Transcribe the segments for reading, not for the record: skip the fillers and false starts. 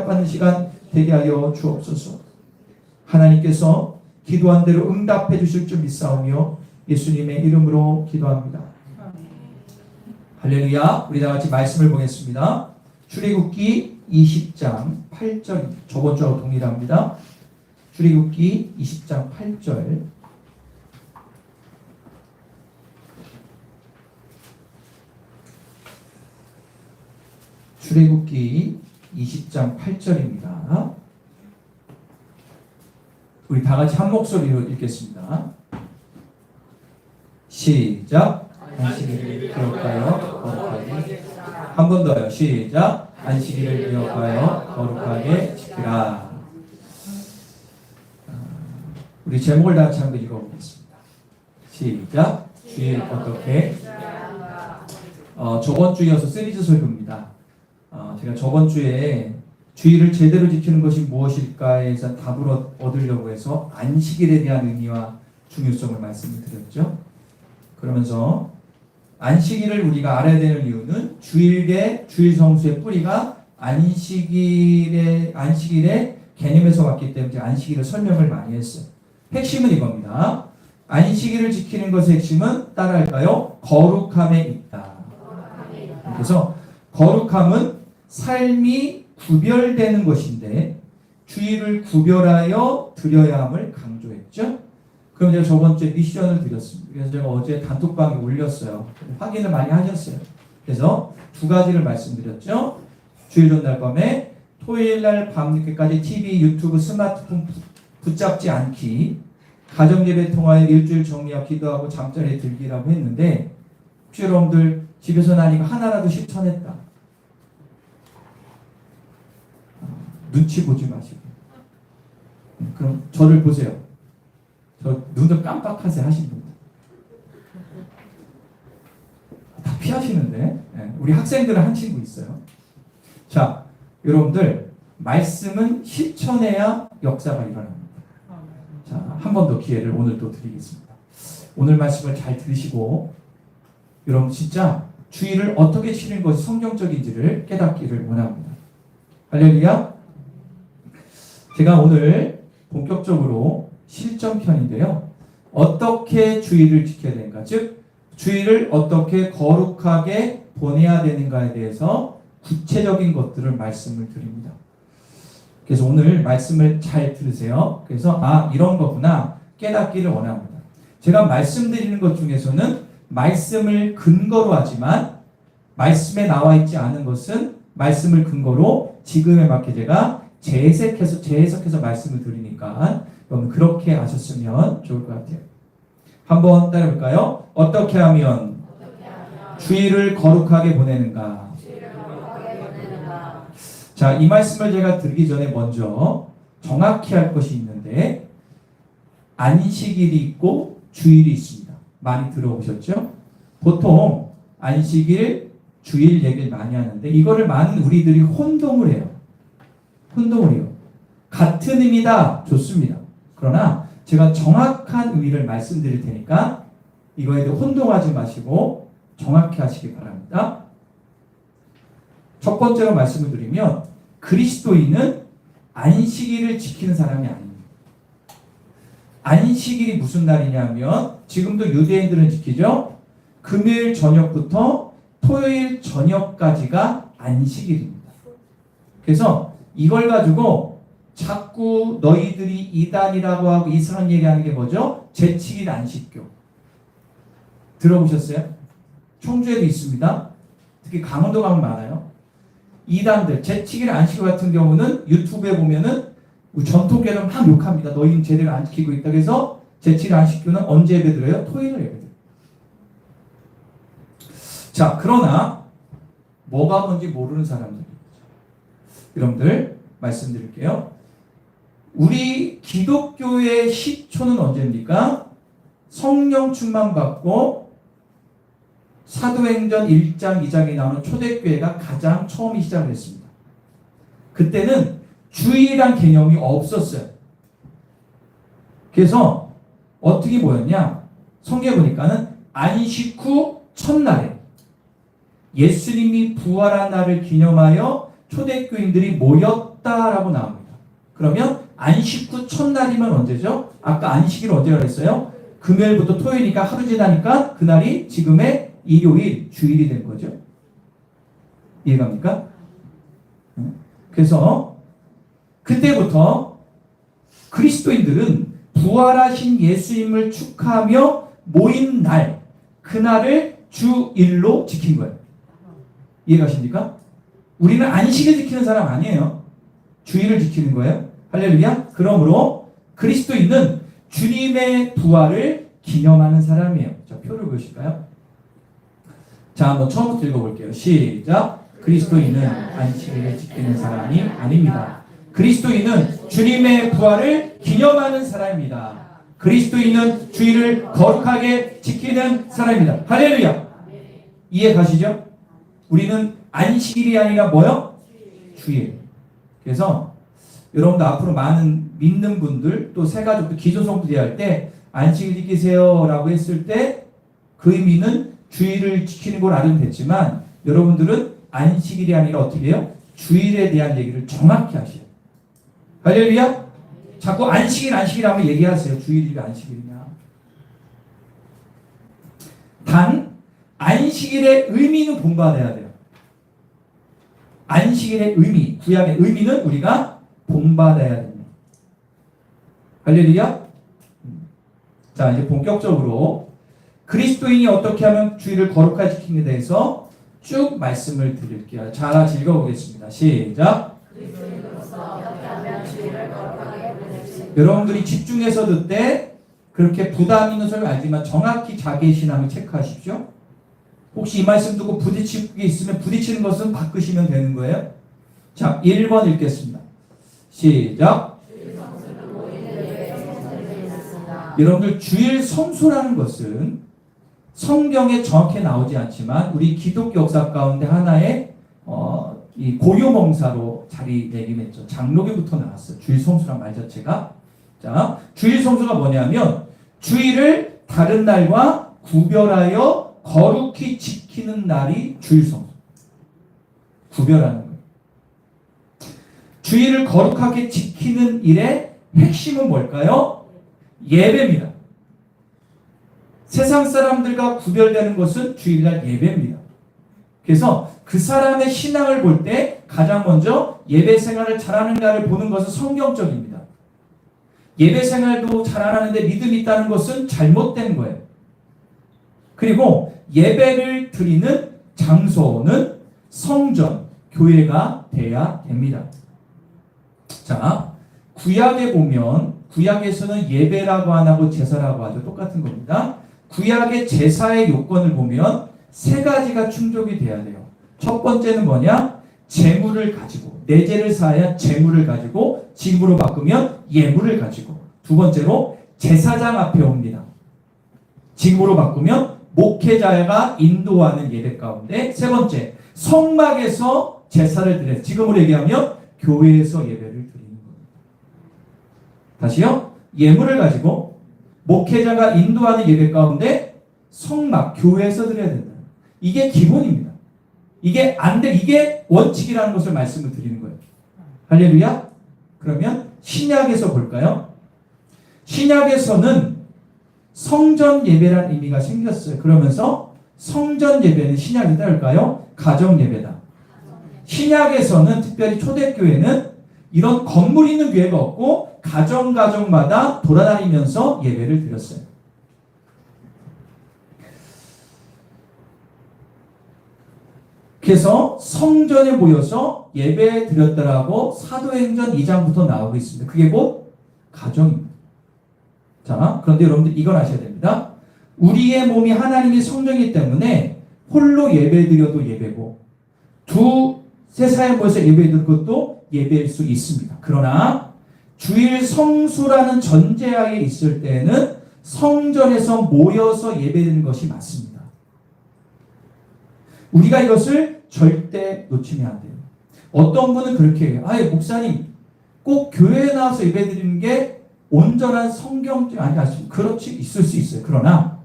응답하는 시간 되게 하여 주옵소서. 하나님께서 기도한 대로 응답해 주실 줄 믿사오며 예수님의 이름으로 기도합니다. 할렐루야. 우리 다 같이 말씀을 보겠습니다. 출애굽기 20장 8절, 저번 주하고 동일합니다. 출애굽기 20장 8절. 출애굽기 20장 8절입니다. 우리 다 같이 한 목소리로 읽겠습니다. 시작. 안식일을 기억하여 거룩하게. 한 번 더요. 시작. 안식일을 기억하여 거룩하게 지키라. 우리 제목을 다 같이 한번 읽어보겠습니다. 시작. 주일 어떻게? 저번 주이어서 시리즈 설교입니다. 제가 저번 주에 주일을 제대로 지키는 것이 무엇일까에서 답을 얻으려고 해서 안식일에 대한 의미와 중요성을 말씀을 드렸죠. 그러면서 안식일을 우리가 알아야 되는 이유는 주일 성수의 뿌리가 안식일의 개념에서 왔기 때문에 안식일을 설명을 많이 했어요. 핵심은 이겁니다. 안식일을 지키는 것의 핵심은 따라할까요? 거룩함에 있다. 그래서 거룩함은 삶이 구별되는 것인데 주일을 구별하여 드려야 함을 강조했죠. 그럼 제가 저번 주에 미션을 드렸습니다. 그래서 제가 어제 단톡방에 올렸어요. 확인을 많이 하셨어요. 그래서 두 가지를 말씀드렸죠. 주일 전날 밤에 토요일 날 밤늦게까지 TV, 유튜브, 스마트폰 붙잡지 않기, 가정예배 통화에 일주일 정리하고 기도하고 잠자리에 들기라고 했는데 혹시 여러분들 집에서 나니까 하나라도 실천했다. 눈치 보지 마시고. 그럼 저를 보세요. 저 눈을 깜빡하세요 하신 분들. 다 피하시는데. 네, 우리 학생들은 한 친구 있어요. 자, 여러분들 말씀은 실천해야 역사가 일어납니다. 자, 한 번 더 기회를 오늘 또 드리겠습니다. 오늘 말씀을 잘 들으시고 여러분 진짜 주일을 어떻게 지키는 것이 성경적인지를 깨닫기를 원합니다. 할렐루야. 제가 오늘 본격적으로 실전편인데요. 어떻게 주일을 지켜야 되는가, 즉 주일을 어떻게 거룩하게 보내야 되는가에 대해서 구체적인 것들을 말씀을 드립니다. 그래서 오늘 말씀을 잘 들으세요. 그래서 이런 거구나 깨닫기를 원합니다. 제가 말씀드리는 것 중에서는 말씀을 근거로 하지만 말씀에 나와 있지 않은 것은 말씀을 근거로 지금에 맞게 제가 재해석해서 말씀을 드리니까 여러분 그렇게 하셨으면 좋을 것 같아요. 한번 따라해볼까요? 어떻게 하면 주일을 거룩하게 보내는가? 자, 이 말씀을 제가 드리기 전에 먼저 정확히 할 것이 있는데 안식일이 있고 주일이 있습니다. 많이 들어보셨죠? 보통 안식일, 주일 얘기를 많이 하는데 이거를 많은 우리들이 혼동을 해요. 같은 의미다. 좋습니다. 그러나 제가 정확한 의미를 말씀드릴 테니까 이거에 대해 혼동하지 마시고 정확히 하시기 바랍니다. 첫 번째로 말씀을 드리면 그리스도인은 안식일을 지키는 사람이 아닙니다. 안식일이 무슨 날이냐면 지금도 유대인들은 지키죠. 금요일 저녁부터 토요일 저녁까지가 안식일입니다. 그래서 이걸 가지고 자꾸 너희들이 이단이라고 하고 이상한 얘기하는 게 뭐죠? 제칠일 안식교. 들어보셨어요? 청주에도 있습니다. 특히 강원도 가면 많아요. 이단들, 제칠일 안식교 같은 경우는 유튜브에 보면은 전통계는 막 욕합니다. 너희는 제대로 안 지키고 있다. 그래서 제칠일 안식교는 언제 예배드려요? 토요일에 예배드려요. 자, 그러나 뭐가 뭔지 모르는 사람들. 여러분들 말씀드릴게요. 우리 기독교의 시초는 언제입니까? 성령 충만 받고 사도행전 1장 2장에 나오는 초대교회가 가장 처음이 시작을 했습니다. 그때는 주일이란 개념이 없었어요. 그래서 어떻게 보였냐? 성경에 보니까는 안식 후 첫날에 예수님이 부활한 날을 기념하여 초대교인들이 모였다 없다라고 나옵니다. 그러면 안식 후 첫날이면 언제죠? 아까 안식일 언제라 그랬어요? 금요일부터 토요일이니까 하루 지나니까 그날이 지금의 일요일, 주일이 된 거죠. 이해갑니까? 그래서 그때부터 그리스도인들은 부활하신 예수님을 축하하며 모인 날, 그날을 주일로 지킨 거예요. 이해가십니까? 우리는 안식을 지키는 사람 아니에요. 주일을 지키는 거예요. 할렐루야. 그러므로 그리스도인은 주님의 부활을 기념하는 사람이에요. 자, 표를 보실까요? 자, 한번 처음부터 읽어볼게요. 시작. 그리스도인은 안식일을 지키는 사람이 아닙니다. 그리스도인은 주님의 부활을 기념하는 사람입니다. 그리스도인은 주일을 거룩하게 지키는 사람입니다. 할렐루야. 이해 가시죠? 우리는 안식일이 아니라 뭐요? 주일. 그래서 여러분들 앞으로 많은 믿는 분들 또 새가족도 기존성도 대할 때 안식일 지키세요 라고 했을 때 그 의미는 주일을 지키는 걸 알면 됐지만 여러분들은 안식일이 아니라 어떻게 해요? 주일에 대한 얘기를 정확히 하셔요. 할렐루야. 자꾸 안식일 하면 얘기하세요. 주일이 안식일이냐. 단 안식일의 의미는 본받아야 돼요. 안식일의 의미, 구약의 의미는 우리가 본받아야 됩니다. 할렐루야. 자, 이제 본격적으로 그리스도인이 어떻게 하면 주일을 거룩하게 지키는 데 대해서 쭉 말씀을 드릴게요. 자, 같이 읽어보겠습니다. 시작. 여러분들이 집중해서 듣되 그렇게 부담 있는 소리 알지만 정확히 자기의 신앙을 체크하십시오. 혹시 이 말씀 듣고 부딪히는 게 있으면 부딪히는 것은 바꾸시면 되는 거예요. 자, 1번 읽겠습니다. 시작. 여러분들 주일 성수라는 것은 성경에 정확히 나오지 않지만 우리 기독교 역사 가운데 하나의 이 고유명사로 자리매김했죠. 장로교부터 나왔어요. 주일 성수란 말 자체가. 자, 주일 성수가 뭐냐면 주일을 다른 날과 구별하여 거룩히 지키는 날이 주일 성수. 구별하는 거예요. 주일을 거룩하게 지키는 일의 핵심은 뭘까요? 예배입니다. 세상 사람들과 구별되는 것은 주일날 예배입니다. 그래서 그 사람의 신앙을 볼 때 가장 먼저 예배 생활을 잘하는가를 보는 것은 성경적입니다. 예배 생활도 잘 안 하는데 믿음이 있다는 것은 잘못된 거예요. 그리고 예배를 드리는 장소는 성전, 교회가 돼야 됩니다. 자, 구약에 보면 구약에서는 예배라고 안 하고 제사라고 하죠. 똑같은 겁니다. 구약의 제사의 요건을 보면 세 가지가 충족이 돼야 돼요. 첫 번째는 뭐냐? 제물을 가지고, 내제를 사야 제물을 가지고, 지금으로 바꾸면 예물을 가지고. 두 번째로 제사장 앞에 옵니다. 지금으로 바꾸면 목회자가 인도하는 예배 가운데. 세 번째, 성막에서 제사를 드려요. 지금으로 얘기하면 교회에서 예배를 드리는 겁니다. 다시요. 예물을 가지고 목회자가 인도하는 예배 가운데 성막, 교회에서 드려야 된다. 이게 기본입니다. 이게 안 돼. 이게 원칙이라는 것을 말씀을 드리는 거예요. 할렐루야. 그러면 신약에서 볼까요? 신약에서는 성전 예배라는 의미가 생겼어요. 그러면서 성전 예배는 신약이 따를까요? 가정 예배다. 신약에서는 특별히 초대교회는 이런 건물 있는 교회가 없고 가정마다 돌아다니면서 예배를 드렸어요. 그래서 성전에 모여서 예배 드렸다라고 사도행전 2장부터 나오고 있습니다. 그게 곧 가정입니다. 자, 그런데 여러분들 이걸 아셔야 됩니다. 우리의 몸이 하나님의 성전이기 때문에 홀로 예배 드려도 예배고 두세 사람 모여서 예배 드리는 것도 예배일 수 있습니다. 그러나 주일 성수라는 전제하에 있을 때는 성전에서 모여서 예배드리는 것이 맞습니다. 우리가 이것을 절대 놓치면 안 돼요. 어떤 분은 그렇게 해요. 아예 목사님 꼭 교회에 나와서 예배드리는 게 온전한 성경적 아니라 그렇지 있을 수 있어요. 그러나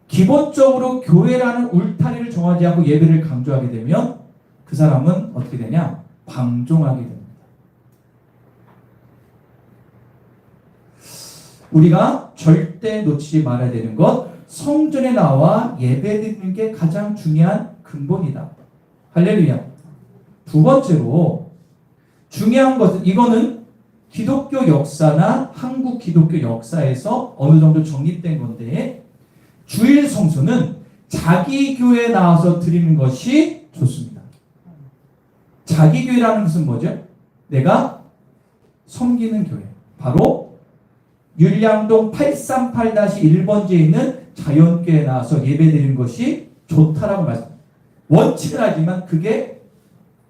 기본적으로 교회라는 울타리를 정하지 않고 예배를 강조하게 되면 그 사람은 어떻게 되냐? 방종하게 됩니다. 우리가 절대 놓치지 말아야 되는 것, 성전에 나와 예배드리는 게 가장 중요한 근본이다. 할렐루야. 두 번째로 중요한 것은, 이거는 기독교 역사나 한국 기독교 역사에서 어느 정도 정립된 건데, 주일 성수는 자기 교회에 나와서 드리는 것이 좋습니다. 자기 교회라는 것은 뭐죠? 내가 섬기는 교회. 바로 율량동 838-1번지에 있는 자연교회에 나와서 예배드리는 것이 좋다라고 말씀합니다. 원칙은 하지만 그게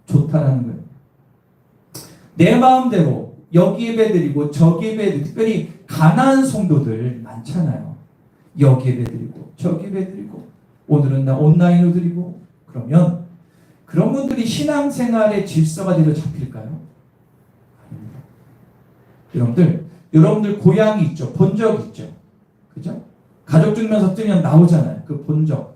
좋다라는 거예요. 내 마음대로 여기 예배드리고 저기 예배드리고, 특별히 가난한 성도들 많잖아요. 여기 예배드리고 저기 예배드리고, 오늘은 나 온라인으로 드리고, 그러면 그런 분들이 신앙생활의 질서가 제대로 잡힐까요? 아닙니다. 여러분들 고향이 있죠. 본 적 있죠. 그죠? 가족증명서 뜨면 나오잖아요. 그 본 적.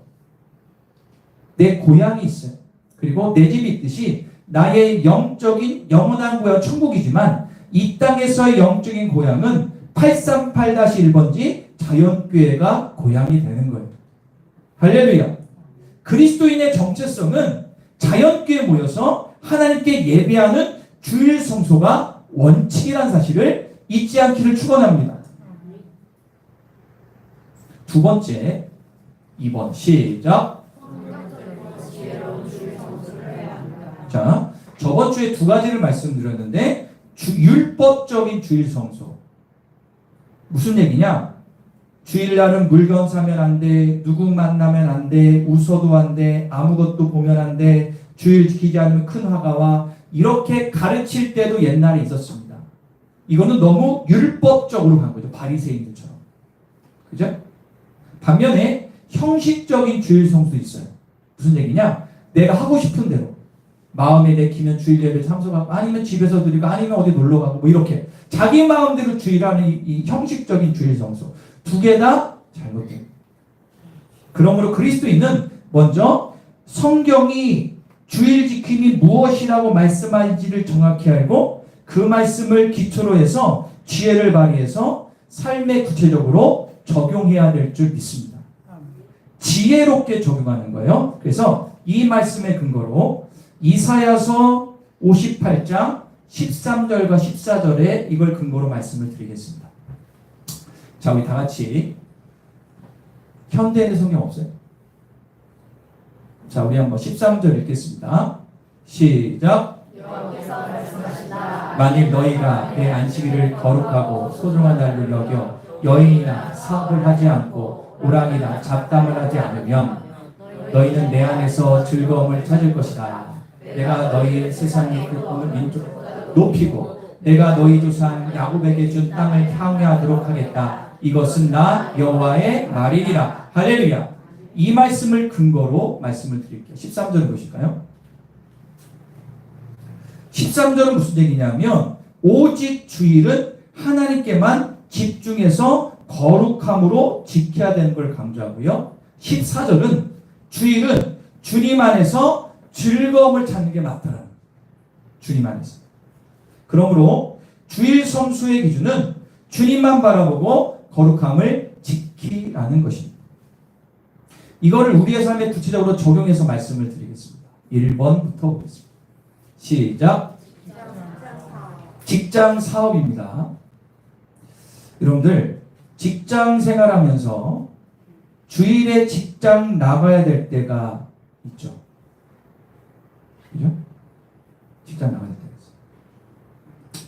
내 고향이 있어요. 그리고 내 집이 있듯이 나의 영적인 영원한 고향은 천국이지만, 이 땅에서의 영적인 고향은 838-1번지 자연교회가 고향이 되는 거예요. 할렐루야. 그리스도인의 정체성은 자연교회에 모여서 하나님께 예배하는 주일 성소가 원칙이라는 사실을 잊지 않기를 축원합니다. 두 번째, 2번 시작. 자, 저번 주에 두 가지를 말씀드렸는데, 율법적인 주일 성소. 무슨 얘기냐? 주일날은 물건 사면 안 돼, 누구 만나면 안 돼, 웃어도 안 돼, 아무것도 보면 안 돼, 주일 지키지 않으면 큰 화가 와. 이렇게 가르칠 때도 옛날에 있었습니다. 이거는 너무 율법적으로 간 거죠. 바리새인들처럼. 그죠? 반면에 형식적인 주일 성수도 있어요. 무슨 얘기냐? 내가 하고 싶은 대로 마음에 내키면 주일 예배 참석하고, 아니면 집에서 드리고, 아니면 어디 놀러 가고, 뭐 이렇게 자기 마음대로 주일하는 이 형식적인 주일 성수, 두 개 다 잘못돼요. 그러므로 그리스도인은 먼저 성경이 주일 지킴이 무엇이라고 말씀하는지를 정확히 알고, 그 말씀을 기초로 해서 지혜를 발휘해서 삶에 구체적으로 적용해야 될 줄 믿습니다. 지혜롭게 적용하는 거예요. 그래서 이 말씀의 근거로 이사야서 58장 13절과 14절에 이걸 근거로 말씀을 드리겠습니다. 자, 우리 다 같이. 현대에는 성경 없어요? 자, 우리 한번 13절 읽겠습니다. 시작. 여호와께서 말씀하신다. 만일 너희가 내 안식일을 거룩하고 소중한 날로 여겨 여인이나 사업을 하지 않고 우랑이나 잡담을 하지 않으면 너희는 내 안에서 즐거움을 찾을 것이다. 내가 너희의 세상의 기쁨을 민족 높이고 내가 너희 조상 야곱에게 준 땅을 향유하도록 하겠다. 이것은 나 여호와의 말이니라. 할렐루야. 이 말씀을 근거로 말씀을 드릴게요. 13절 보실까요? 13절은 무슨 얘기냐면, 오직 주일은 하나님께만 집중해서 거룩함으로 지켜야 되는 걸 강조하고요. 14절은 주일은 주님 안에서 즐거움을 찾는 게 맞다라는, 주님 안에서. 그러므로 주일 성수의 기준은 주님만 바라보고 거룩함을 지키라는 것입니다. 이거를 우리의 삶에 구체적으로 적용해서 말씀을 드리겠습니다. 1번부터 보겠습니다. 시작. 직장 사업입니다. 여러분들, 직장 생활하면서 주일에 직장 나가야 될 때가 있죠. 그죠? 직장 나가야 될 때가 있어요.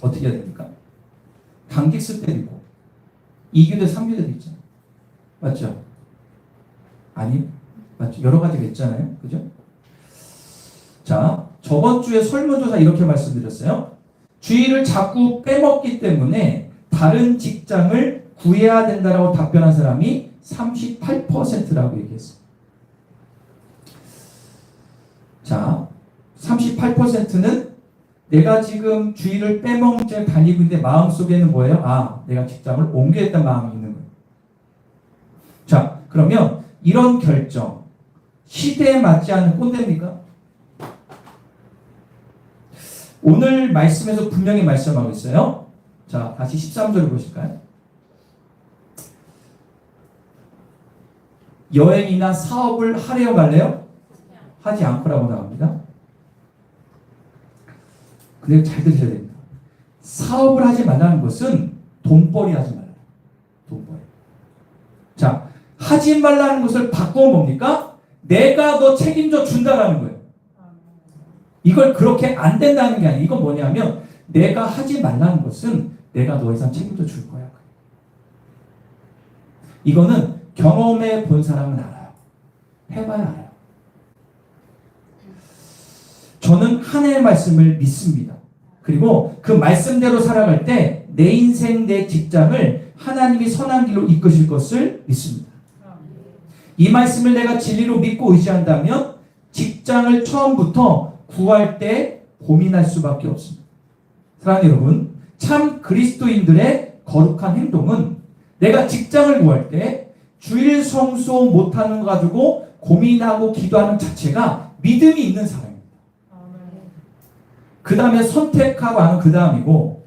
어떻게 해야 됩니까? 감기 쓸 때도 있고, 2교대, 3교대도 있잖아요. 맞죠? 아니, 맞죠? 여러 가지가 있잖아요. 그죠? 자, 저번 주에 설문조사 이렇게 말씀드렸어요. 주일을 자꾸 빼먹기 때문에 다른 직장을 구해야 된다라고 답변한 사람이 38%라고 얘기했어요. 자, 38%는 내가 지금 주일을 빼먹는 채 다니고 있는데 마음속에는 뭐예요? 아, 내가 직장을 옮겨야겠다는 마음이 있는 거예요. 자, 그러면 이런 결정, 시대에 맞지 않는 꼰대입니까? 오늘 말씀에서 분명히 말씀하고 있어요. 자, 다시 13절을 보실까요? 여행이나 사업을 하래요 말래요? 하지 않고라고 나옵니다. 근데 잘 들으셔야 됩니다. 사업을 하지 말라는 것은 돈벌이 하지 말라. 돈벌이. 자, 하지 말라는 것을 바꾸면 뭡니까? 내가 너 책임져 준다라는 거예요. 이걸 그렇게 안 된다는 게 아니에요. 이건 뭐냐면 내가 하지 말라는 것은 내가 너 이상 책임져 줄 거야. 이거는 경험해 본 사람은 알아요. 해봐야 알아요. 저는 하나님의 말씀을 믿습니다. 그리고 그 말씀대로 살아갈 때 내 인생, 내 직장을 하나님이 선한 길로 이끄실 것을 믿습니다. 이 말씀을 내가 진리로 믿고 의지한다면 직장을 처음부터 구할 때 고민할 수밖에 없습니다. 사랑하는 여러분, 참 그리스도인들의 거룩한 행동은 내가 직장을 구할 때 주일 성수 못하는 거 가지고 고민하고 기도하는 자체가 믿음이 있는 사람입니다. 그 다음에 선택하고 하는 그 다음이고,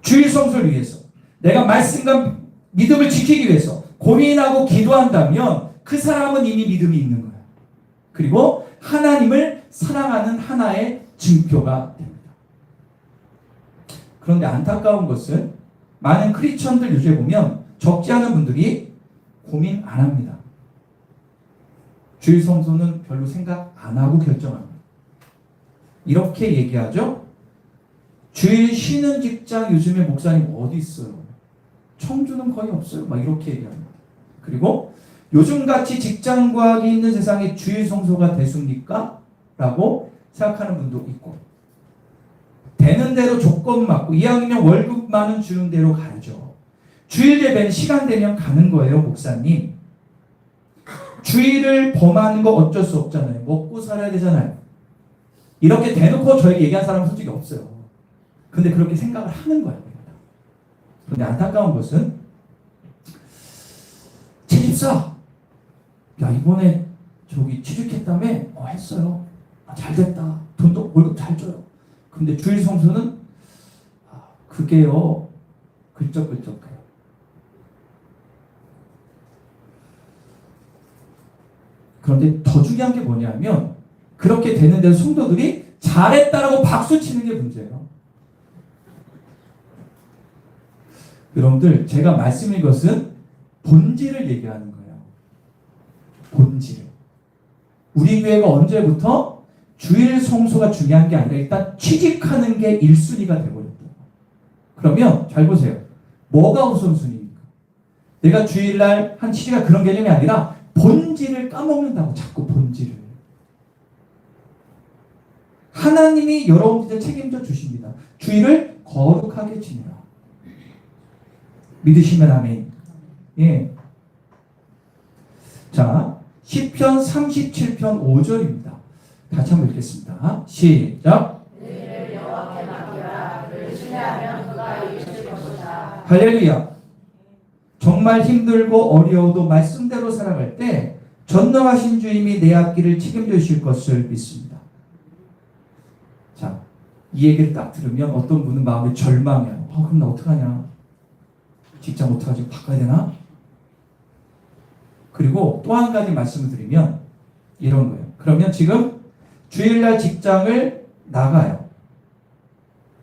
주일 성수를 위해서 내가 말씀과 믿음을 지키기 위해서 고민하고 기도한다면 그 사람은 이미 믿음이 있는 거예요. 그리고 하나님을 사랑하는 하나의 증표가 됩니다. 그런데 안타까운 것은 많은 크리스천들 요즘에 보면 적지 않은 분들이 고민 안 합니다. 주일 성수는 별로 생각 안 하고 결정합니다. 이렇게 얘기하죠. 주일 쉬는 직장 요즘에 목사님 어디 있어요? 청주는 거의 없어요. 막 이렇게 얘기합니다. 그리고 요즘같이 직장 구하기 있는 세상에 주일 성소가 대수입니까? 라고 생각하는 분도 있고, 되는 대로 조건 맞고 이왕이면 월급만은 주는 대로 가야죠. 주일 예배는 시간 되면 가는 거예요. 목사님, 주일을 범하는 거 어쩔 수 없잖아요. 먹고 살아야 되잖아요. 이렇게 대놓고 저에게 얘기한 사람은 솔직히 없어요. 근데 그렇게 생각을 하는 거예요. 그런데 안타까운 것은 채집사, 야 이번에 저기 취직했다며? 했어요. 잘 됐다. 돈도 월급 잘 줘요. 근데 주일 성수는 그게요 글적글적해요. 그런데 더 중요한 게 뭐냐면 그렇게 되는데 성도들이 잘했다라고 박수 치는 게 문제예요. 여러분들, 제가 말씀인 것은 본질을 얘기하는 거예요. 본질. 우리 교회가 언제부터 주일 성소가 중요한 게 아니라 일단 취직하는 게 1순위가 되어버렸다. 그러면 잘 보세요. 뭐가 우선순위입니까? 내가 주일날 한 취지가 그런 개념이 아니라 본질을 까먹는다고. 자꾸 본질을. 하나님이 여러분들 책임져 주십니다. 주일을 거룩하게 지내라. 믿으시면 아멘. 예. 자, 시편 37편 5절입니다. 같이 한번 읽겠습니다. 시작. 너희를 여호와께 맡기라. 그를 신뢰하면 그가 이루실 것이다. 할렐루야. 정말 힘들고 어려워도 말씀대로 살아갈 때 전능하신 주님이 내 앞길을 책임져 주실 것을 믿습니다. 자, 이 얘기를 딱 들으면 어떤 분은 마음에 절망해요. 그럼 나 어떡하냐? 직장 어떡하지? 바꿔야 되나? 그리고 또 한 가지 말씀을 드리면 이런 거예요. 그러면 지금 주일날 직장을 나가요.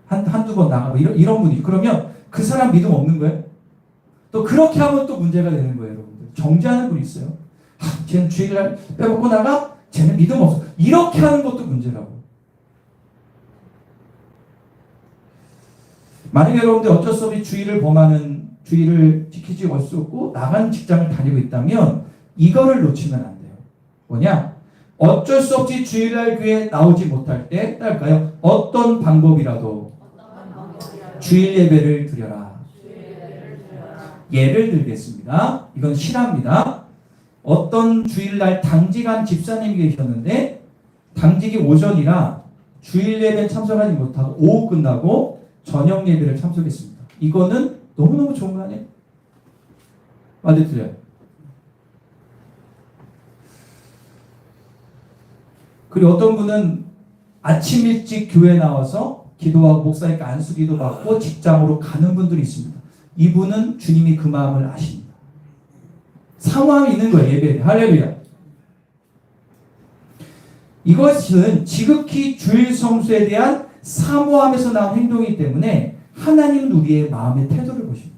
한두 번 나가고 이런 분이. 그러면 그 사람 믿음 없는 거예요? 또 그렇게 하면 또 문제가 되는 거예요, 여러분들. 정죄하는 분이 있어요. 쟤는 주일날 빼먹고 나가? 쟤는 믿음 없어. 이렇게 하는 것도 문제라고. 만약에 여러분들 어쩔 수 없이 주일을 지키지 할 수 없고 나간 직장을 다니고 있다면 이거를 놓치면 안 돼요. 뭐냐? 어쩔 수 없이 주일날 교회에 나오지 못할 때 딸까요? 어떤 방법이라도 주일 예배를 드려라. 예를 들겠습니다. 이건 실화입니다. 어떤 주일날 당직한 집사님이 계셨는데 당직이 오전이라 주일 예배에 참석하지 못하고 오후 끝나고 저녁 예배를 참석했습니다. 이거는 너무너무 좋은 거 아니에요? 맞아요, 틀려요. 그리고 어떤 분은 아침 일찍 교회 나와서 기도하고 목사님께 안수기도 받고 직장으로 가는 분들이 있습니다. 이분은 주님이 그 마음을 아십니다. 사모함이 있는 거예요. 예배에. 할렐루야. 이것은 지극히 주일 성수에 대한 사모함에서 나온 행동이기 때문에 하나님은 우리의 마음의 태도를 보십니다.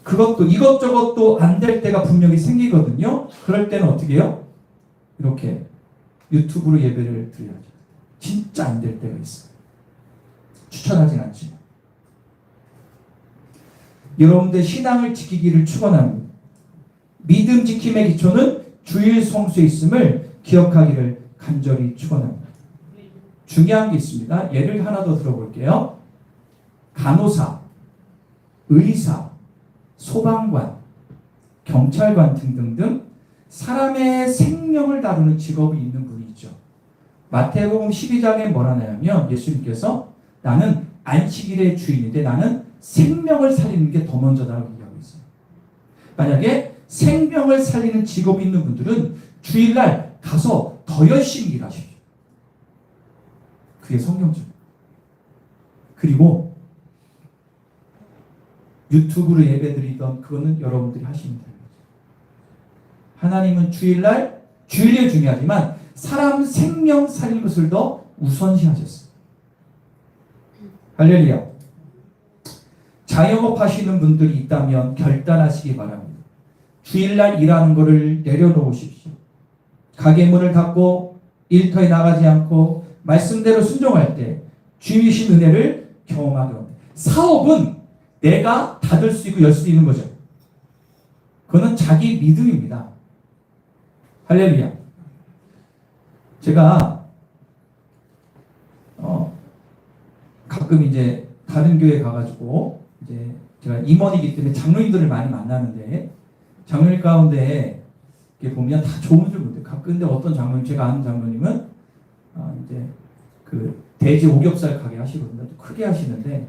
그것도 이것저것도 안 될 때가 분명히 생기거든요. 그럴 때는 어떻게 해요? 이렇게 유튜브로 예배를 드려야죠. 진짜 안 될 때가 있어요. 추천하진 않지만. 여러분들 신앙을 지키기를 축원합니다. 믿음 지킴의 기초는 주일 성수에 있음을 기억하기를 간절히 축원합니다. 중요한 게 있습니다. 예를 하나 더 들어볼게요. 간호사, 의사, 소방관, 경찰관 등등등 사람의 생명을 다루는 직업이 있는 분이 있죠. 마태복음 12장에 뭐라 하냐면 예수님께서 나는 안식일의 주인인데 나는 생명을 살리는 게 더 먼저다라고 얘기하고 있어요. 만약에 생명을 살리는 직업이 있는 분들은 주일날 가서 더 열심히 일하십시오. 그게 성경적. 그리고 유튜브로 예배드리던 그거는 여러분들이 하시면 돼요. 하나님은 주일날 주일이 중요하지만 사람 생명 살리는 것을 더 우선시하셨어요. 할렐루야. 자영업 하시는 분들이 있다면 결단하시기 바랍니다. 주일날 일하는 것을 내려놓으십시오. 가게 문을 닫고 일터에 나가지 않고 말씀대로 순종할 때 주이신 은혜를 경험하게 합니다. 사업은 내가 닫을 수 있고 열 수 있는 거죠. 그거는 자기 믿음입니다. 할렐루야. 제가 가끔 이제 다른 교회 가가지고 이제 제가 임원이기 때문에 장로님들을 많이 만나는데 장로님 가운데 이렇게 보면 다 좋은 줄 모르요. 가끔 근데 어떤 장로님 제가 아는 장로님은 이제 그 돼지 오겹살 가게 하시거든요. 크게 하시는데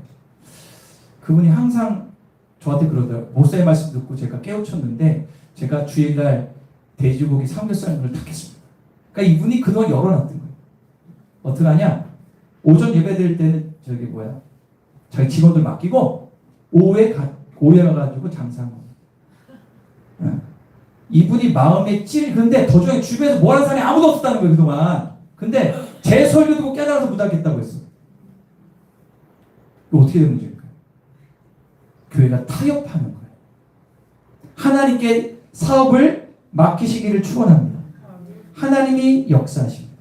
그분이 항상 저한테 그러더라고요. 목사의 말씀 듣고 제가 깨우쳤는데 제가 주일날 돼지고기 삼겹살을 탁했습니다. 그러니까 이분이 그동안 열어놨던 거예요. 어떻게 하냐? 오전 예배 드릴 때는 자기 직원들 맡기고 오후에 가가지고 장사한 거예요. 이분이 마음에 근데 도중에 주변에서 뭐 하는 사람이 아무도 없었다는 거예요, 그동안. 근데 제 설교 듣고 깨달아서 무닥했다고 했어. 이거 어떻게 된 문제일까요? 교회가 타협하는 거예요. 하나님께 사업을 맡기시기를 축원합니다. 하나님이 역사하십니다.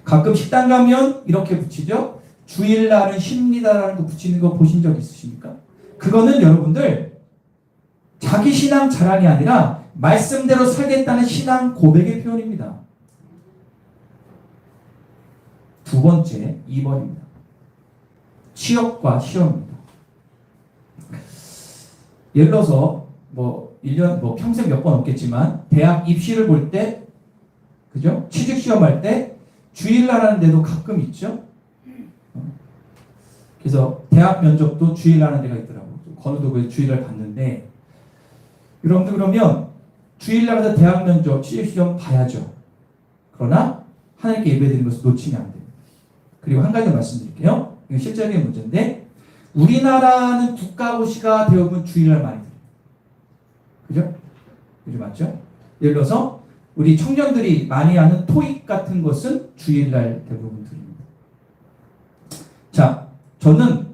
가끔 식당 가면 이렇게 붙이죠. 주일날은 쉽니다라는 거 붙이는 거 보신 적 있으십니까? 그거는 여러분들 자기 신앙 자랑이 아니라 말씀대로 살겠다는 신앙 고백의 표현입니다. 두 번째, 2번입니다. 취업과 시험입니다. 예를 들어서 1년 평생 몇 번 없겠지만 대학 입시를 볼 때 그죠? 취직 시험할 때 주일날 하는 데도 가끔 있죠. 그래서 대학 면접도 주일날 하는 데가 있더라고요. 건우도 그 주일날 봤는데 여러분들 그러면 주일날 가서 대학 면접 취직 시험 봐야죠. 그러나 하나님께 예배드리는 것을 놓치면 안 돼요. 그리고 한 가지 말씀드릴게요. 이건 실제적인 문제인데 우리나라는 국가고시가 대부분 주일날 많이 들어요. 그죠? 그죠? 맞죠? 예를 들어서 우리 청년들이 많이 하는 토익 같은 것은 주일날 대부분 드립니다. 자, 저는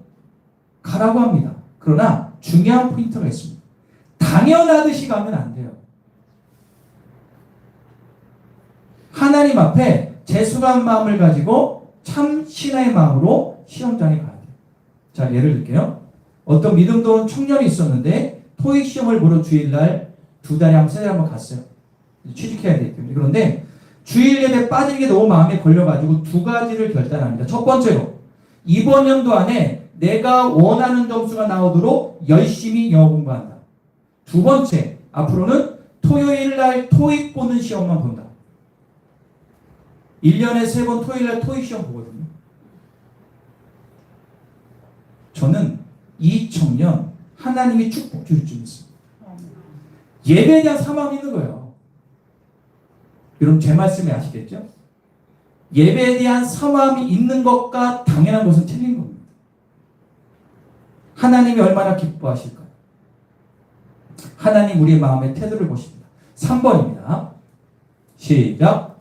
가라고 합니다. 그러나 중요한 포인트가 있습니다. 당연하듯이 가면 안 돼요. 하나님 앞에 재수한 마음을 가지고 참 신앙의 마음으로 시험장에 가야 돼요. 자, 예를 들게요. 어떤 믿음도 온 청년이 있었는데 토익 시험을 보러 주일날 2달에 한 3달 한번 갔어요. 취직해야 되기 때문에. 그런데 주일 예배 빠지는 게 너무 마음에 걸려가지고 2가지를 결단합니다. 첫 번째로 이번 연도 안에 내가 원하는 점수가 나오도록 열심히 영어 공부한다. 두 번째, 앞으로는 토요일날 토익 보는 시험만 본다. 1년에 3번 토요일날 토익 시험 보거든요. 저는 이 청년 하나님이 축복 줄 줄 믿습니다. 예배에 대한 사망이 있는 거예요. 여러분 제 말씀이 아시겠죠? 예배에 대한 사모함이 있는 것과 당연한 것은 틀린 겁니다. 하나님이 얼마나 기뻐하실까요? 하나님 우리의 마음의 태도를 보십니다. 3번입니다. 시작.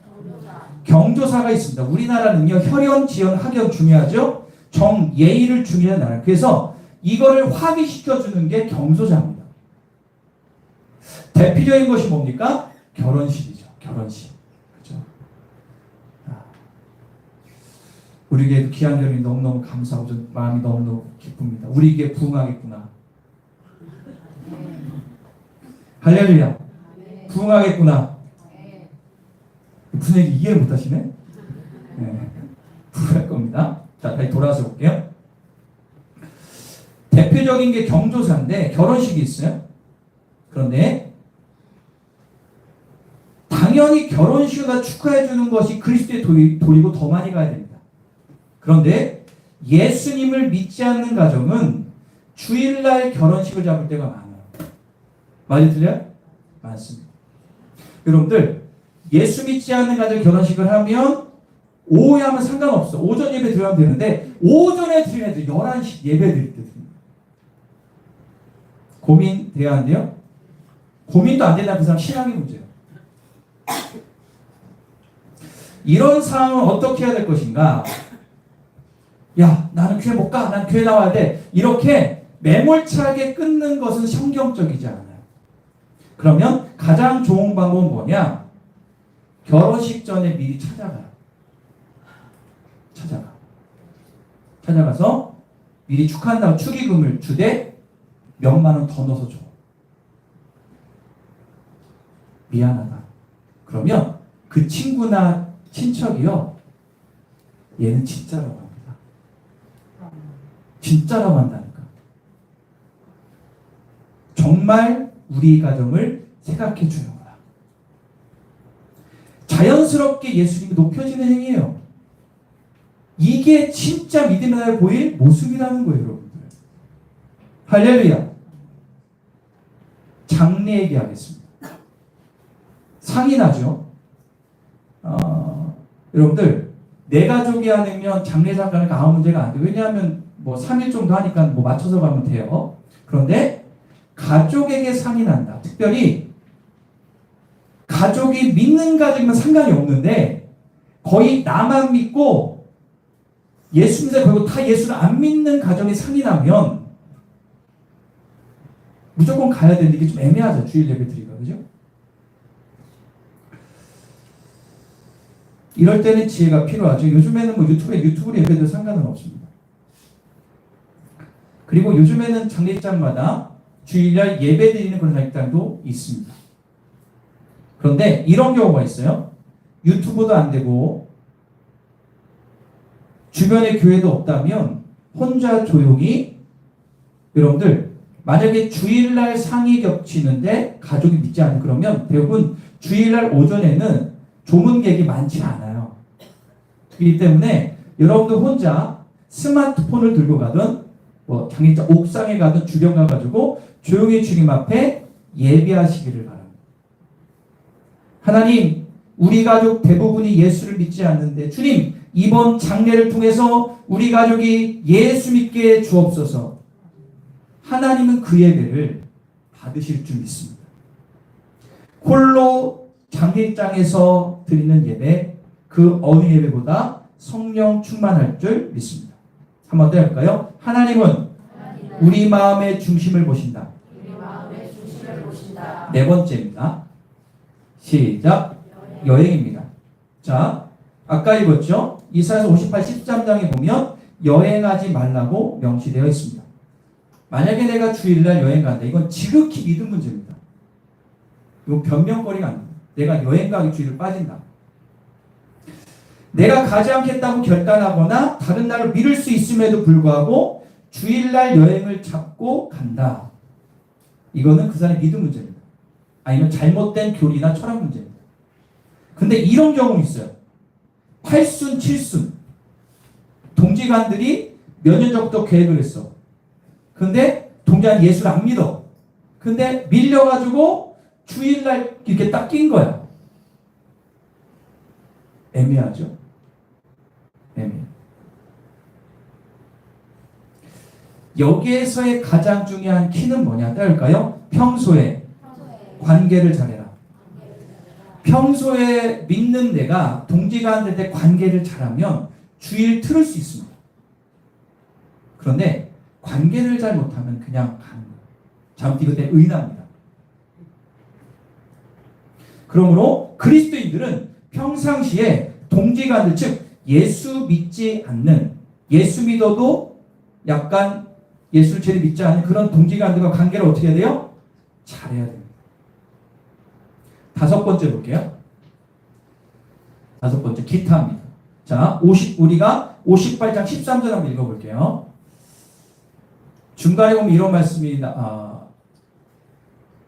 경조사가 있습니다. 우리나라는요, 혈연, 지연, 학연 중요하죠? 정, 예의를 중요한 나라. 그래서 이거를 확인시켜주는 게 경조사입니다. 대표적인 것이 뭡니까? 결혼식이죠. 결혼식. 그렇죠? 우리에게 귀한 결혼이 너무너무 감사하고 좀 마음이 너무너무 기쁩니다. 우리에게 부응하겠구나. 할렐루야. 부응하겠구나. 무슨 얘기 이해 못하시네? 네. 부응할 겁니다. 자, 다시 돌아와서 볼게요. 대표적인 게 경조사인데 결혼식이 있어요. 그런데 당연히 결혼식을 축하해 주는 것이 그리스도의 도리고 더 많이 가야 됩니다. 그런데 예수님을 믿지 않는 가정은 주일날 결혼식을 잡을 때가 많아요. 맞아요? 틀려요? 많습니다. 여러분들 예수 믿지 않는 가정 결혼식을 하면 오후에 하면 상관없어. 오전 예배 드려야 되는데 오전에 드리는 애들 11시 예배 드릴 때 드립니다. 고민 돼야 안 돼요? 고민도 안 된다는 그 사람 신앙의 문제예요. 이런 상황은 어떻게 해야 될 것인가? 야, 나는 교회 못 가. 난 교회 나와야 돼. 이렇게 매몰차게 끊는 것은 성경적이지 않아요. 그러면 가장 좋은 방법은 뭐냐? 결혼식 전에 미리 찾아가요. 찾아가서 미리 축하한다고 축의금을 주되 몇만 원 더 넣어서 줘. 미안하다. 그러면 그 친구나 친척이요. 얘는 진짜라고 합니다. 진짜라고 한다니까. 정말 우리 가정을 생각해 주는 거야. 자연스럽게 예수님이 높여지는 행위예요. 이게 진짜 믿음의 나를 보일 모습이라는 거예요, 여러분들. 할렐루야. 장례 얘기하겠습니다. 상이 나죠. 여러분들 내 가족이 아니면 장례 잠깐은 아무 문제가 안 돼요. 왜냐하면 뭐 3일 정도 하니까 뭐 맞춰서 가면 돼요. 그런데 가족에게 상이 난다. 특별히 가족이 믿는 가족이면 상관이 없는데 거의 나만 믿고 예수 믿어 그리고 다 예수를 안 믿는 가정이 상이 나면 무조건 가야 되는데 이게 좀 애매하죠. 주일 예배 드리기가. 그죠? 이럴 때는 지혜가 필요하죠. 요즘에는 뭐 유튜브로 예배도 상관은 없습니다. 그리고 요즘에는 장례식장마다 주일날 예배 드리는 그런 장례식장도 있습니다. 그런데 이런 경우가 있어요. 유튜브도 안 되고 주변에 교회도 없다면 혼자 조용히 여러분들 만약에 주일날 상이 겹치는데 가족이 믿지 않는 그러면 대부분 주일날 오전에는 조문객이 많지 않아요. 그렇기 때문에 여러분들 혼자 스마트폰을 들고 가든 뭐 장례장 옥상에 가든 주변 가가지고 조용히 주님 앞에 예배하시기를 바랍니다. 하나님, 우리 가족 대부분이 예수를 믿지 않는데 주님, 이번 장례를 통해서 우리 가족이 예수 믿게 주옵소서. 하나님은 그 예배를 받으실 줄 믿습니다. 홀로 장례장에서 드리는 예배, 그 어느 예배보다 성령 충만할 줄 믿습니다. 한번 더 해볼까요? 하나님은 우리 마음의 중심을 보신다. 네 번째입니다. 시작. 여행입니다. 자, 아까 읽었죠? 이사야서 58, 13장에 보면 여행하지 말라고 명시되어 있습니다. 만약에 내가 주일날 여행 간다. 이건 지극히 믿음 문제입니다. 이건 변명거리가 아닙니다. 내가 여행 가기 주일을 빠진다. 내가 가지 않겠다고 결단하거나 다른 날을 미룰 수 있음에도 불구하고 주일날 여행을 잡고 간다. 이거는 그 사람의 믿음 문제입니다. 아니면 잘못된 교리나 철학 문제입니다. 근데 이런 경우 있어요. 8순, 7순. 동지관들이 몇 년 전부터 계획을 했어. 근데 동지관 예수를 안 믿어. 근데 밀려가지고 주일날 이렇게 딱 낀 거야. 애매하죠? 애매해. 여기에서의 가장 중요한 키는 뭐냐? 따를까요? 평소에 관계를 잘해라. 평소에 믿는 내가 동지가한테 관계를 잘하면 주의를 틀을 수 있습니다. 그런데 관계를 잘 못하면 그냥 가는 거예요. 잘못되면 그때 의인합니다. 그러므로 그리스도인들은 평상시에 동지간들, 즉 예수 믿지 않는, 예수 믿어도 약간 예수를 제대로 믿지 않는 그런 동지간들과 관계를 어떻게 해야 돼요? 잘해야 됩니다. 다섯 번째 볼게요. 다섯 번째 기타입니다. 자, 우리가 58장 13절 한번 읽어볼게요. 중간에 보면 이런 말씀이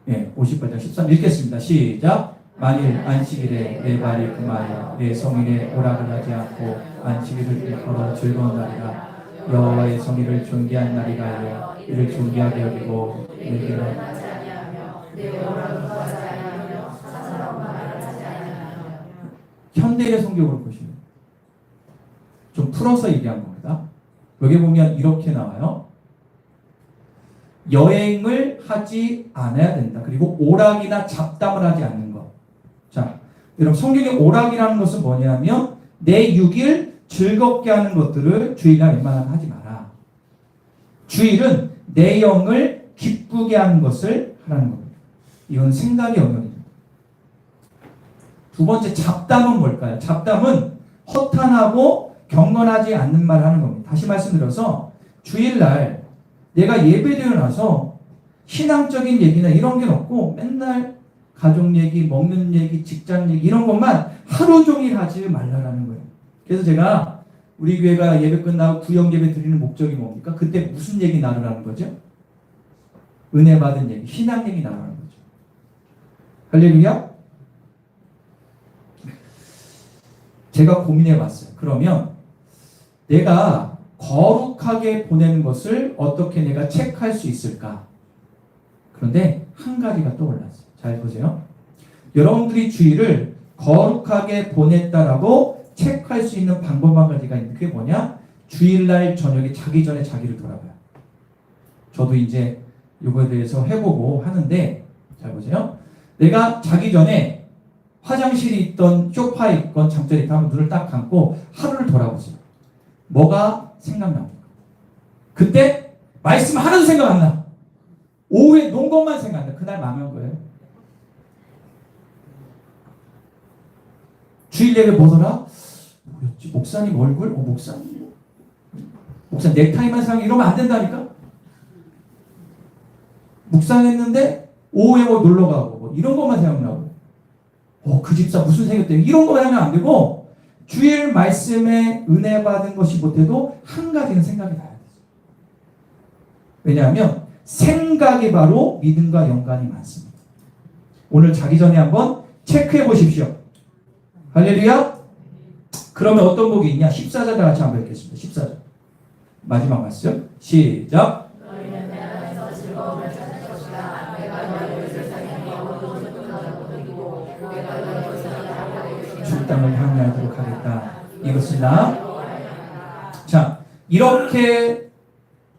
58장 13절 읽겠습니다. 시작. 만일 안식일에 내 발이 금하여 내 성일에 오락을 하지 않고 안식일을 걸어 즐거운 날이라 여호와의 성일을 존귀한 날이라 하여 이를 존귀하게 여기고 내게는 현대인의 성경으로 보시면 좀 풀어서 얘기한 겁니다. 여기 보면 이렇게 나와요. 여행을 하지 않아야 된다. 그리고 오락이나 잡담을 하지 않는 것. 자, 여러분 성경의 오락이라는 것은 뭐냐면 내 6일 즐겁게 하는 것들을 주일날 웬만하면 하지 마라. 주일은 내 영을 기쁘게 하는 것을 하라는 겁니다. 이건 생각의 영역입니다. 두 번째 잡담은 뭘까요? 잡담은 허탄하고 경건하지 않는 말을 하는 겁니다. 다시 말씀드려서 주일날 내가 예배드리고 나서 신앙적인 얘기나 이런 게 없고 맨날 가족 얘기, 먹는 얘기, 직장 얘기 이런 것만 하루 종일 하지 말라라는 거예요. 그래서 제가 우리 교회가 예배 끝나고 구역 예배 드리는 목적이 뭡니까? 그때 무슨 얘기 나누라는 거죠? 은혜 받은 얘기, 신앙 얘기 나누라는 거죠. 할렐루야? 제가 고민해 봤어요. 그러면 내가 거룩하게 보내는 것을 어떻게 내가 체크할 수 있을까? 그런데 한 가지가 떠올랐어요. 잘 보세요. 여러분들이 주일을 거룩하게 보냈다라고 체크할 수 있는 방법 한 가지가 있는데 그게 뭐냐? 주일날 저녁에 자기 전에 자기를 돌아봐요. 저도 이제 이거에 대해서 해보고 하는데 잘 보세요. 내가 자기 전에 화장실이 있던 소파에 있건 잠자리에 있건 한번 눈을 딱 감고 하루를 돌아보세요. 뭐가 생각납니까? 그때 말씀 하나도 생각 안 나. 오후에 논 것만 생각나. 그날 망한 거예요. 주일 예배 보더라? 뭐였지? 목사님 얼굴? 목사님 넥타이만 사용 이러면 안 된다니까? 묵상했는데 오후에 뭐 놀러 가고 뭐 이런 것만 생각나고 그 집사 무슨 생겼대 이런 거만 하면 안 되고 주일 말씀에 은혜 받은 것이 못해도 한 가지는 생각이 나야 돼요. 왜냐하면 생각이 바로 믿음과 연관이 많습니다. 오늘 자기 전에 한번 체크해 보십시오. 할렐루야. 그러면 어떤 복이 있냐? 14절 같이 한번 읽겠습니다. 14절 마지막 말씀 시작. 주 땅을 향하도록 하겠다. 이것이다. 자, 이렇게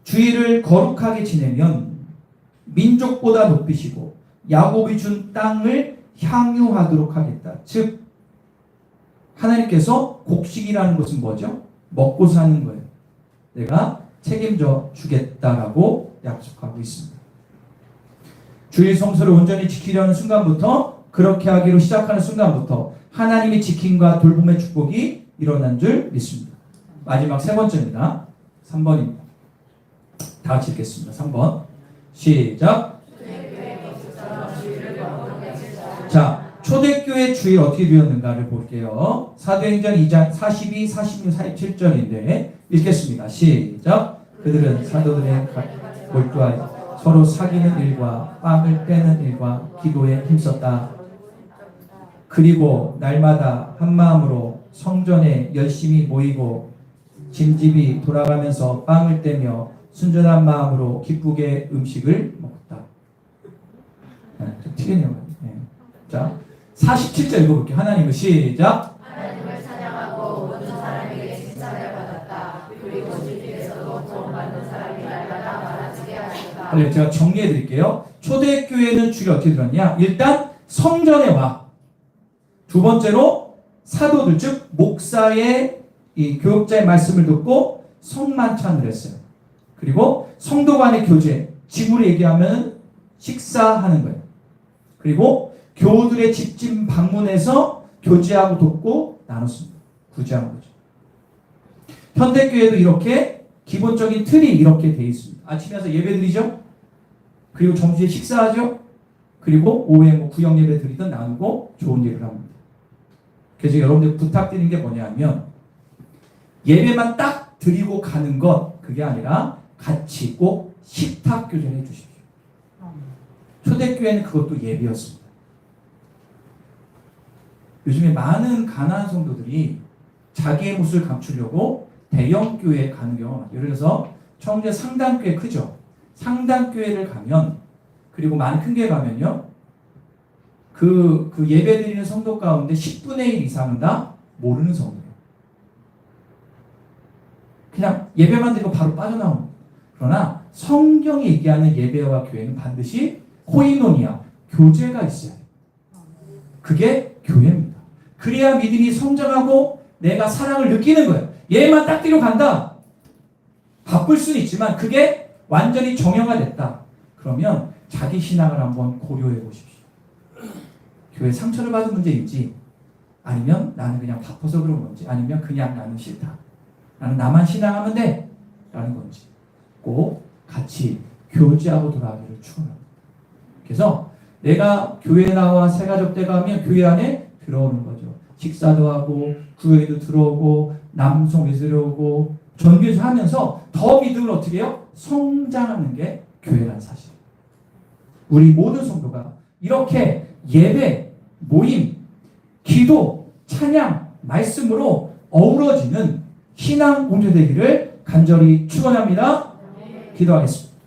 주일을 거룩하게 지내면 민족보다 높이시고 야곱이 준 땅을 향유하도록 하겠다. 즉 하나님께서 곡식이라는 것은 뭐죠? 먹고 사는 거예요. 내가 책임져 주겠다라고 약속하고 있습니다. 주일 성소를 온전히 지키려는 순간부터 그렇게 하기로 시작하는 순간부터 하나님의 지킴과 돌봄의 축복이 일어난 줄 믿습니다. 마지막 세 번째입니다. 3번입니다. 다 같이 읽겠습니다. 3번 시작. 자, 초대교회 주일 어떻게 되었는가를 볼게요. 사도행전 2장 42, 46, 47절인데 읽겠습니다. 시작. 그들은 사도들의 몰두하여 서로 사귀는 일과 빵을 빼는 일과 기도에 힘썼다. 그리고 날마다 한 마음으로 성전에 열심히 모이고 짐집이 돌아가면서 빵을 떼며 순전한 마음으로 기쁘게 음식을 먹었다. 좀 튀기네요. 자, 47절 읽어볼게요. 하나님을 시작. 하나님을 찬양하고 모든 사람에게 칭찬을 받았다. 그리고 주님께서도 구원받는 사람이 날마다 많아지게 하셨다. 제가 정리해 드릴게요. 초대교회는 주로 어떻게 들었냐? 일단 성전에 와. 두 번째로 사도들 즉 목사의 이 교육자의 말씀을 듣고 성만찬을 했어요. 그리고 성도 간의 교제, 집으로 얘기하면 식사하는 거예요. 그리고 교우들의 집집 방문해서 교제하고 돕고 나눴습니다. 구제하는 거죠. 현대교회도 이렇게 기본적인 틀이 이렇게 되어 있습니다. 아침에 와서 예배드리죠. 그리고 점심에 식사하죠. 그리고 오후에 뭐 구역 예배 드리든 나누고 좋은 일을 합니다. 그래서 여러분들 부탁드리는 게 뭐냐면 예배만 딱 드리고 가는 것 그게 아니라 같이 꼭 식탁 교제를 해주십시오. 초대교회는 그것도 예배였습니다. 요즘에 많은 가난한 성도들이 자기의 모습을 감추려고 대형 교회에 가는 경우가 많아요. 예를 들어서 청주에 상당교회 크죠. 상당교회를 가면 그리고 많은 큰 교회 가면요. 그 예배 드리는 성도 가운데 10분의 1 이상은 다 모르는 성도예요. 그냥 예배만 드리고 바로 빠져나옵니다. 그러나 성경이 얘기하는 예배와 교회는 반드시 코이노니아, 교제가 있어야 해요. 그게 교회입니다. 그래야 믿음이 성장하고 내가 사랑을 느끼는 거예요. 예배만 딱 드리고 간다. 바쁠 수는 있지만 그게 완전히 정형화 됐다. 그러면 자기 신앙을 한번 고려해 보십시오. 교회 상처를 받은 문제인지 아니면 나는 그냥 바빠서 그런 건지 아니면 그냥 나는 싫다. 나는 나만 신앙하면 돼. 라는 건지 꼭 같이 교제하고 돌아가기를 축원합니다. 그래서 내가 교회 나와 새가족대 가면 교회 안에 들어오는 거죠. 식사도 하고 구회도 들어오고 남성에서 들어오고 전교에서 하면서 더 믿음을 어떻게 해요? 성장하는 게 교회라는 사실. 우리 모든 성도가 이렇게 예배, 모임, 기도, 찬양, 말씀으로 어우러지는 신앙 공동체 되기를 간절히 축원합니다. 기도하겠습니다.